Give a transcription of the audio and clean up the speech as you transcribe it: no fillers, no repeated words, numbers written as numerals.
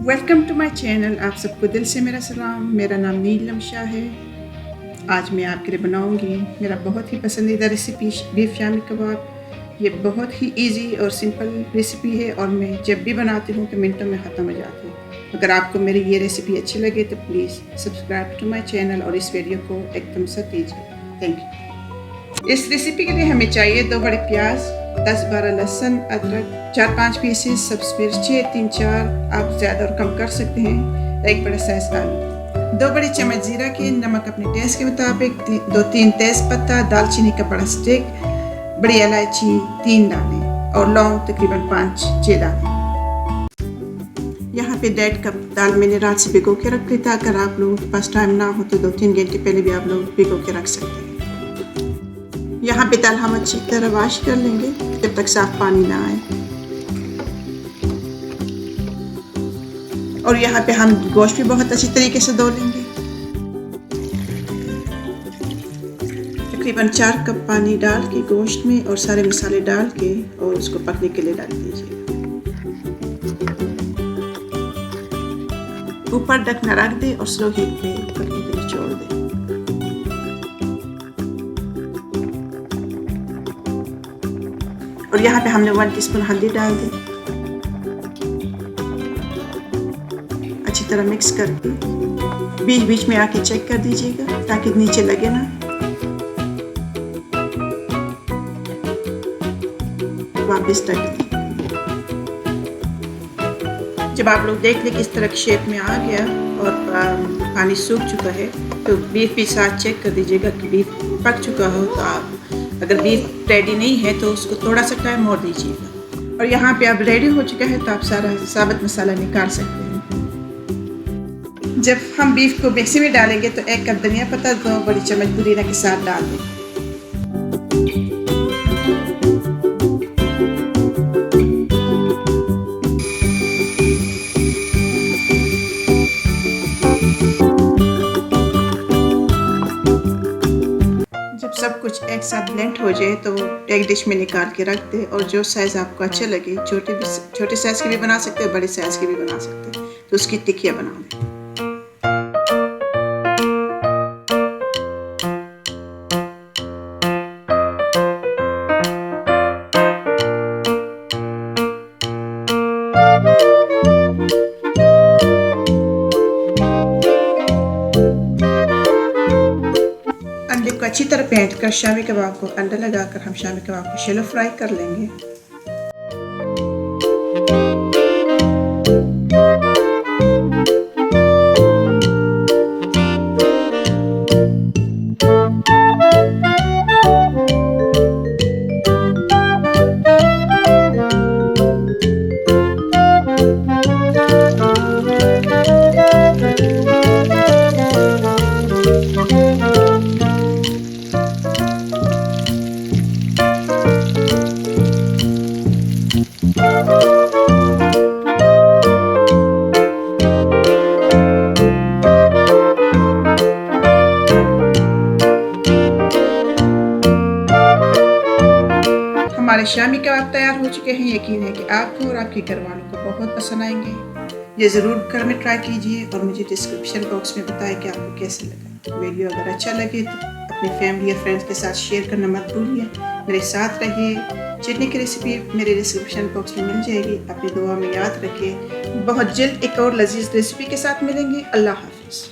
Welcome to my channel. आप सबको दिल से मेरा सलाम। मेरा नाम नीलम शाह है। आज मैं आपके लिए बनाऊंगी मेरा बहुत ही पसंदीदा रेसिपी बीफ शामी कबाब। ये बहुत ही इजी और सिंपल रेसिपी है और मैं जब भी बनाती हूँ तो मिनटों में ख़त्म हो जाती है। अगर आपको मेरी ये रेसिपी अच्छी लगे तो please subscribe to my channel और इस वीडियो को एकदम से दीजिए। Thank you. इस रेसिपी के लिए हमें चाहिए 2 बड़े प्याज, 10-12 लहसुन, अदरक, 4-5 पीसेस सब मिर्ची, 3-4 आप ज़्यादा और कम कर सकते हैं, 1 बड़ा साइज आलू, 2 बड़े चम्मच जीरा के, नमक अपने टेस्ट के मुताबिक, 2-3 तेज पत्ता, दालचीनी का बड़ा स्टिक, बड़ी इलायची 3 दाने और लौंग तकरीबन 5-6 दाने। यहाँ पे 1.5 कप दाल मैंने रात से भिगो के रख ली था। अगर आप लोगों के पास टाइम ना हो तो 2-3 घंटे पहले भी आप लोग भिगो के रख सकते हैं। यहाँ पे दाल हम अच्छी तरह वॉश कर लेंगे जब तक साफ पानी ना आए। और यहाँ पे हम गोश्त भी बहुत अच्छी तरीके से धो लेंगे। तकरीबन 4 कप पानी डाल के गोश्त में और सारे मसाले डाल के और उसको पकने के लिए डाल दीजिए। ऊपर ढकना रख दे और स्लो हीट पे पकने के लिए छोड़ दे। और यहाँ पे हमने 1 टीस्पून हल्दी डाल दी। अच्छी तरह मिक्स करके बीच बीच में आके चेक कर दीजिएगा ताकि नीचे लगे ना। वापस ढक दी। जब आप लोग देख लें कि इस तरह की शेप में आ गया और पानी सूख चुका है तो बीफ भी साथ चेक कर दीजिएगा कि बीफ पक चुका हो। तो आप अगर बीफ रेडी नहीं है तो उसको थोड़ा सा टाइम और दीजिएगा। और यहाँ पे अब रेडी हो चुका है तो आप सारा साबुत मसाला निकाल सकते हैं। जब हम बीफ को मिक्सी में डालेंगे तो 1 कप धनिया पत्ता, 2 बड़ी चम्मच पुदीना के साथ डाल दें। जब सब कुछ एक साथ ब्लेंड हो जाए तो एक डिश में निकाल के रख दे। और जो साइज़ आपको अच्छा लगे, छोटे साइज़ के भी बना सकते हो, बड़े साइज़ के भी बना सकते हो, तो उसकी टिक्कियाँ बना लें। अंडे को अच्छी तरह फेंट कर शामी कबाब को अंडा लगाकर हम शामी कबाब को शैलो फ्राई कर लेंगे। हमारे शामी कबाब तैयार हो चुके हैं। यकीन है कि आपको और आपके घर वालों को बहुत पसंद आएंगे। ये ज़रूर घर में ट्राई कीजिए और मुझे डिस्क्रिप्शन बॉक्स में बताएं कि आपको कैसे लगा। वीडियो अगर अच्छा लगे तो अपनी फैमिली या फ्रेंड्स के साथ शेयर करना मत भूलिए। मेरे साथ रहिए। चटनी की रेसिपी मेरे डिस्क्रिप्शन बॉक्स में मिल जाएगी। अपनी दुआ में याद रखिए। बहुत जल्द एक और लजीज रेसिपी के साथ मिलेंगे। अल्लाह हाफिज़।